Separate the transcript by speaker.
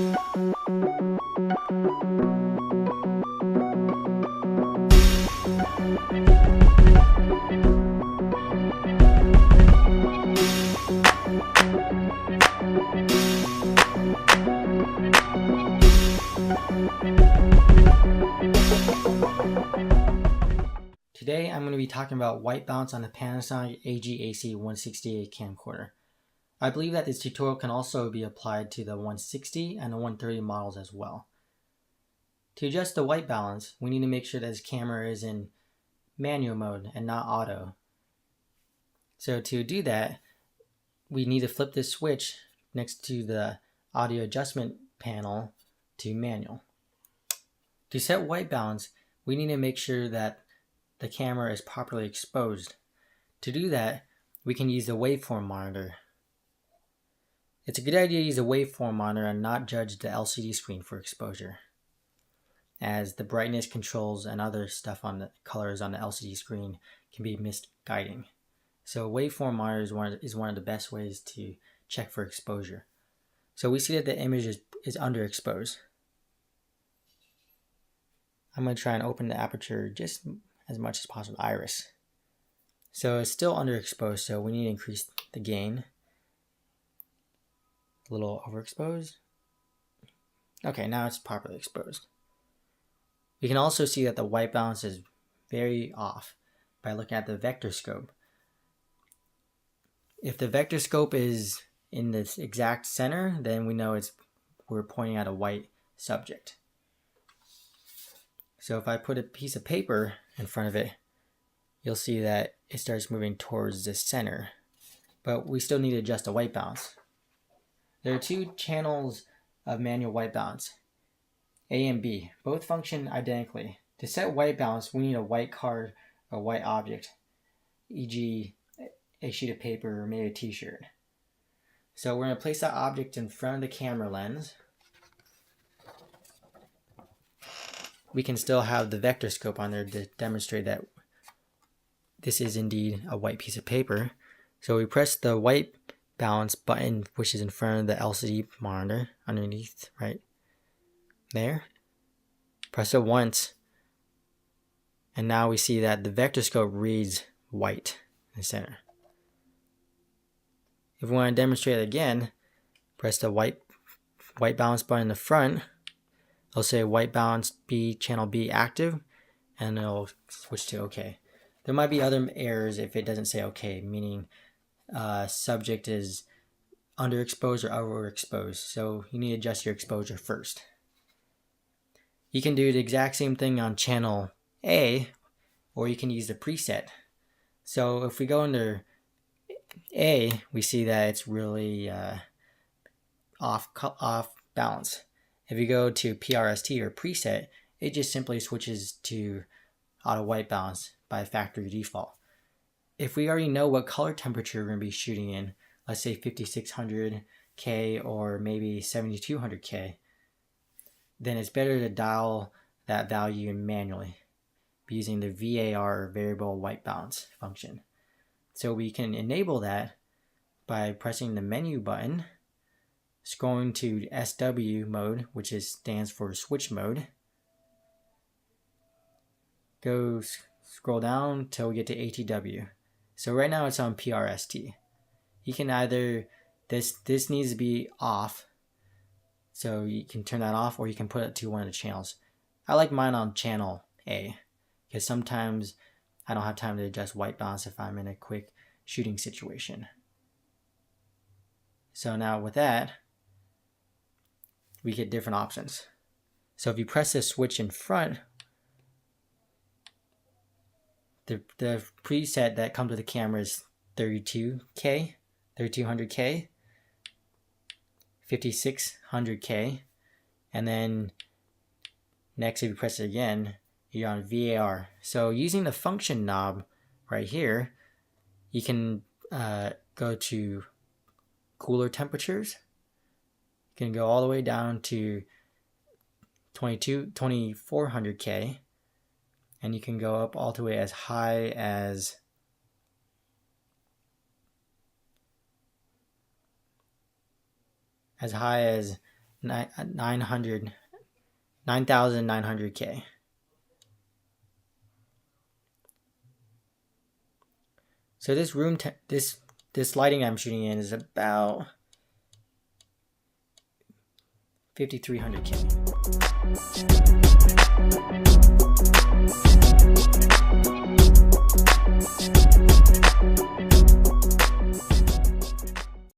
Speaker 1: Today I'm going to be talking about white balance on the Panasonic AC160A camcorder. I believe that this tutorial can also be applied to the 160 and the 130 models as well. To adjust the white balance, we need to make sure that this camera is in manual mode and not auto. So to do that, we need to flip this switch next to the audio adjustment panel to manual. To set white balance, we need to make sure that the camera is properly exposed. To do that, we can use the waveform monitor. It's a good idea to use a waveform monitor and not judge the LCD screen for exposure, as the brightness controls and other stuff on the colors on the LCD screen can be misguiding. So waveform monitor is one of the best ways to check for exposure. So we see that the image is underexposed. I'm going to try and open the aperture just as much as possible, iris. So it's still underexposed, so we need to increase the gain. A little overexposed. Okay, now it's properly exposed. We can also see that the white balance is very off by looking at the vector scope. If the vector scope is in the exact center, then we know we're pointing at a white subject. So if I put a piece of paper in front of it, you'll see that it starts moving towards the center. But we still need to adjust the white balance. There are two channels of manual white balance, A and B. Both function identically. To set white balance, we need a white card or white object, e.g. a sheet of paper or maybe a t-shirt. So we're going to place that object in front of the camera lens. We can still have the vector scope on there to demonstrate that this is indeed a white piece of paper. So we press the white balance button, which is in front of the LCD monitor underneath right there. Press it once, and now we see that the vector scope reads white in the center. If we want to demonstrate it again, press the white balance button in the front. It'll say white balance B, channel B active, and it'll switch to OK. There might be other errors if it doesn't say OK, meaning subject is underexposed or overexposed. So you need to adjust your exposure first. You can do the exact same thing on channel A, or you can use the preset. So if we go under A, we see that it's really off balance. If you go to PRST or preset, it just simply switches to auto white balance by factory default. If we already know what color temperature we're going to be shooting in, let's say 5600K or maybe 7200K, then it's better to dial that value in manually using the VAR, variable white balance function. So we can enable that by pressing the menu button, scrolling to SW mode, which stands for switch mode. Scroll down till we get to ATW. So right now it's on PRST. You can either, this needs to be off, so you can turn that off, or you can put it to one of the channels. I like mine on channel A, because sometimes I don't have time to adjust white balance if I'm in a quick shooting situation. So now with that, we get different options. So if you press this switch in front, the preset that comes with the camera is 3200K, 5600K, and then next if you press it again, you're on VAR. So using the function knob right here, you can go to cooler temperatures. You can go all the way down to 2400K, and you can go up all the way as high as 9,900K. So this this lighting I'm shooting in is about 5,300K.